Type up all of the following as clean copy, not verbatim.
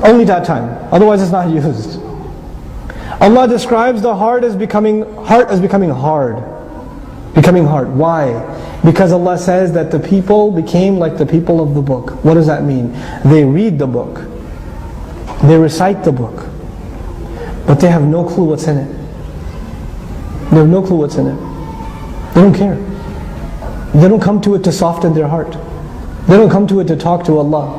Only that time. Otherwise it's not used. Allah describes the heart as becoming hard. Becoming hard. Why? Because Allah says that the people became like the people of the book. What does that mean? They read the book. They recite the book. But they have no clue what's in it. They have no clue what's in it. They don't care. They don't come to it to soften their heart. They don't come to it to talk to Allah.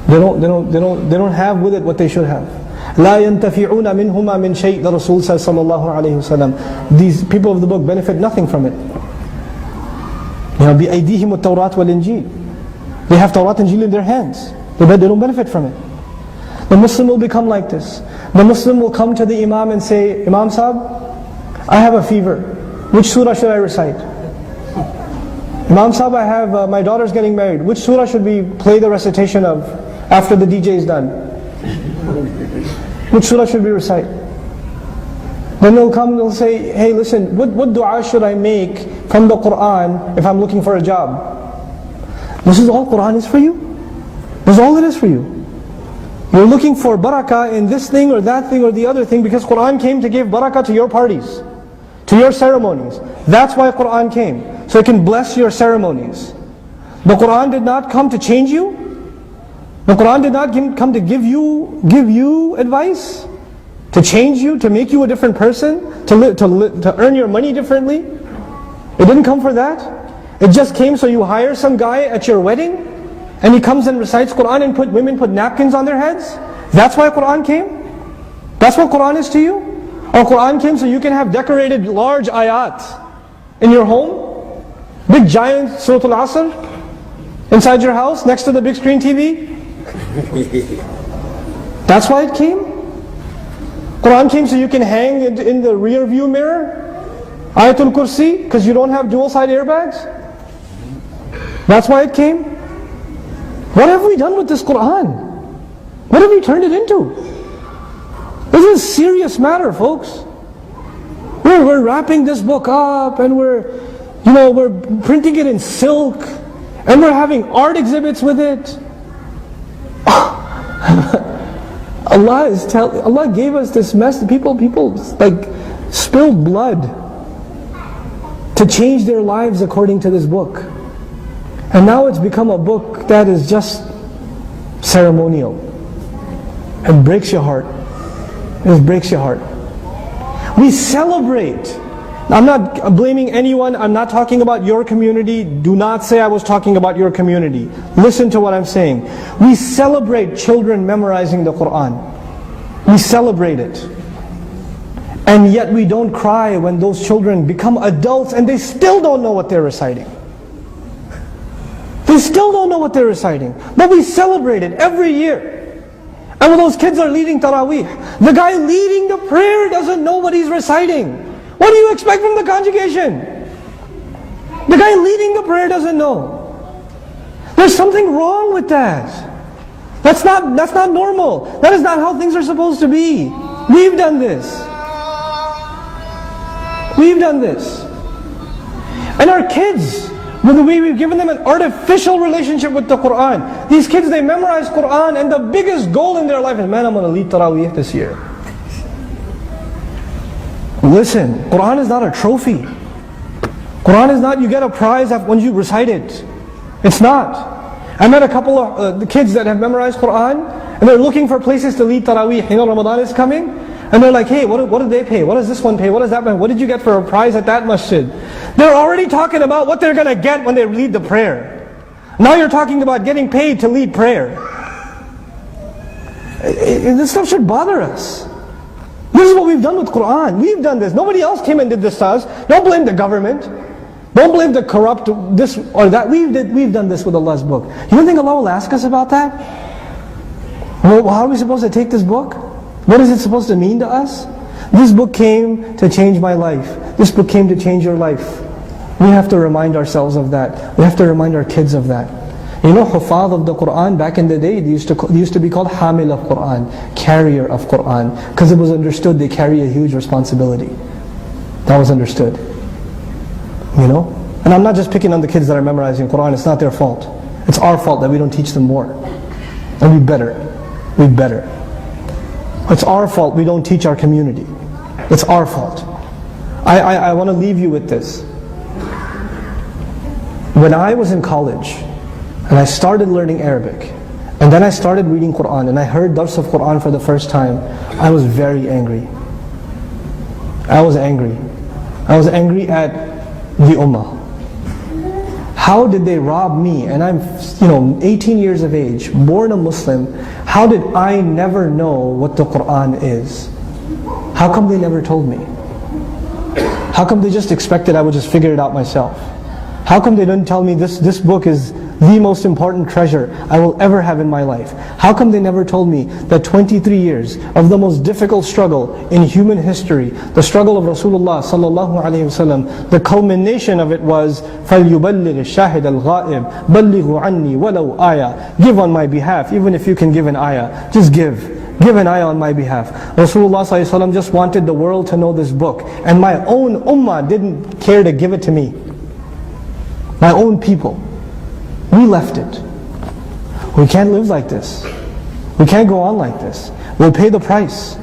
They don't have with it what they should have. لا ينتفعون منهما من شيء. The Rasul says sallallahu alayhi wasallam. These people of the book benefit nothing from it. بأيديهم التوراة والإنجيل. They have Tawrat and Injil in their hands. They don't benefit from it. The Muslim will become like this. The Muslim will come to the Imam and say, Imam Sahib, I have a fever. Which surah should I recite? Imam Sahib, I have my daughter's getting married. Which surah should we play the recitation of after the DJ is done? Which surah should we recite? Then they'll come and they'll say, hey listen, what dua should I make from the Qur'an if I'm looking for a job? This is all Qur'an is for you. This is all it is for you. You're looking for barakah in this thing or that thing or the other thing because Qur'an came to give barakah to your parties, to your ceremonies. That's why Qur'an came, so it can bless your ceremonies. The Qur'an did not come to change you. The Qur'an did not come to give you advice, to change you, to make you a different person, to earn your money differently. It didn't come for that. It just came so you hire some guy at your wedding, and he comes and recites Qur'an and women put napkins on their heads. That's why Qur'an came? That's what Qur'an is to you? Or Qur'an came so you can have decorated large ayat in your home? Big giant Surah Al-Asr inside your house next to the big screen TV? That's why it came? Qur'an came so you can hang in the rear view mirror? Ayatul Kursi, because you don't have dual side airbags? That's why it came? What have we done with this Qur'an? What have we turned it into? This is a serious matter, folks. We're wrapping this book up and we're printing it in silk and we're having art exhibits with it. Allah gave us this message. People like spilled blood to change their lives according to this book. And now it's become a book that is just ceremonial. It breaks your heart. It breaks your heart. We celebrate. I'm not blaming anyone. I'm not talking about your community. Do not say I was talking about your community. Listen to what I'm saying. We celebrate children memorizing the Qur'an. We celebrate it. And yet we don't cry when those children become adults and they still don't know what they're reciting. They still don't know what they're reciting. But we celebrate it every year. And when those kids are leading Taraweeh, the guy leading the prayer doesn't know what he's reciting. What do you expect from the congregation? The guy leading the prayer doesn't know. There's something wrong with that. That's not normal. That is not how things are supposed to be. We've done this. We've done this. And our kids, with the way we've given them an artificial relationship with the Qur'an. These kids, they memorize Qur'an and the biggest goal in their life is, man, I'm going to lead Taraweeh this year. Listen, Qur'an is not a trophy. Qur'an is not, you get a prize when you recite it. It's not. I met a couple of the kids that have memorized Qur'an and they're looking for places to lead Taraweeh. You know, Ramadan is coming. And they're like, hey, what do they pay? What does this one pay? What does that pay? What did you get for a prize at that masjid? They're already talking about what they're going to get when they lead the prayer. Now you're talking about getting paid to lead prayer. This stuff should bother us. This is what we've done with Qur'an. We've done this. Nobody else came and did this to us. Don't blame the government. Don't blame the corrupt this or that. We've done this with Allah's book. You don't think Allah will ask us about that? Well, how are we supposed to take this book? What is it supposed to mean to us? This book came to change my life. This book came to change your life. We have to remind ourselves of that. We have to remind our kids of that. You know, Hufaz of the Qur'an, back in the day, they used to be called Hamil of Qur'an, carrier of Qur'an, because it was understood they carry a huge responsibility. That was understood. You know? And I'm not just picking on the kids that are memorizing Qur'an, it's not their fault. It's our fault that we don't teach them more. And we better. We better. It's our fault we don't teach our community. It's our fault. I want to leave you with this. When I was in college, and I started learning Arabic, and then I started reading Qur'an, and I heard dars of Qur'an for the first time, I was very angry. I was angry. I was angry at the Ummah. How did they rob me? And I'm 18 years of age, born a Muslim. How did I never know what the Qur'an is? How come they never told me? How come they just expected I would just figure it out myself? How come they didn't tell me this book is the most important treasure I will ever have in my life? How come they never told me that 23 years of the most difficult struggle in human history, the struggle of Rasulullah sallallahu alaihi wasallam, the culmination of it was فَلْيُبَلِّغِ الشَّاهِدَ الْغَائِبِ بَلِّغُوا عَنِّي وَلَوْ آيَةً. Give on my behalf, even if you can give an ayah, just give. Give an ayah on my behalf. Rasulullah sallallahu alaihi wasallam just wanted the world to know this book, and my own ummah didn't care to give it to me. My own people. We left it. We can't live like this. We can't go on like this. We'll pay the price.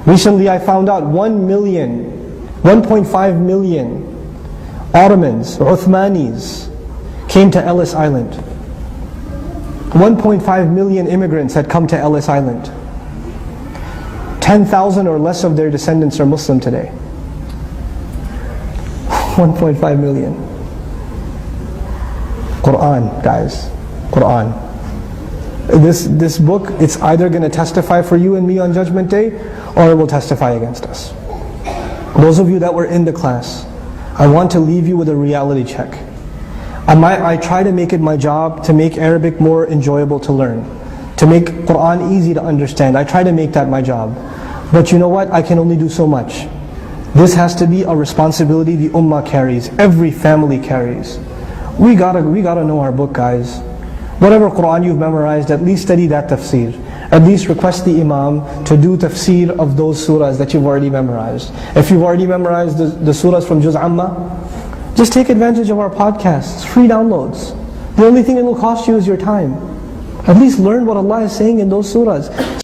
Recently I found out 1.5 million Ottomans, Uthmanis, came to Ellis Island. 1.5 million immigrants had come to Ellis Island. 10,000 or less of their descendants are Muslim today. 1.5 million. Qur'an, guys. Qur'an. This book, it's either going to testify for you and me on Judgment Day, or it will testify against us. Those of you that were in the class, I want to leave you with a reality check. I try to make it my job to make Arabic more enjoyable to learn, to make Qur'an easy to understand. I try to make that my job. But you know what? I can only do so much. This has to be a responsibility the ummah carries, every family carries. We gotta know our book, guys. Whatever Qur'an you've memorized, at least study that tafsir. At least request the imam to do tafsir of those surahs that you've already memorized. If you've already memorized the surahs from Juz Amma, just take advantage of our podcasts, free downloads. The only thing it will cost you is your time. At least learn what Allah is saying in those surahs.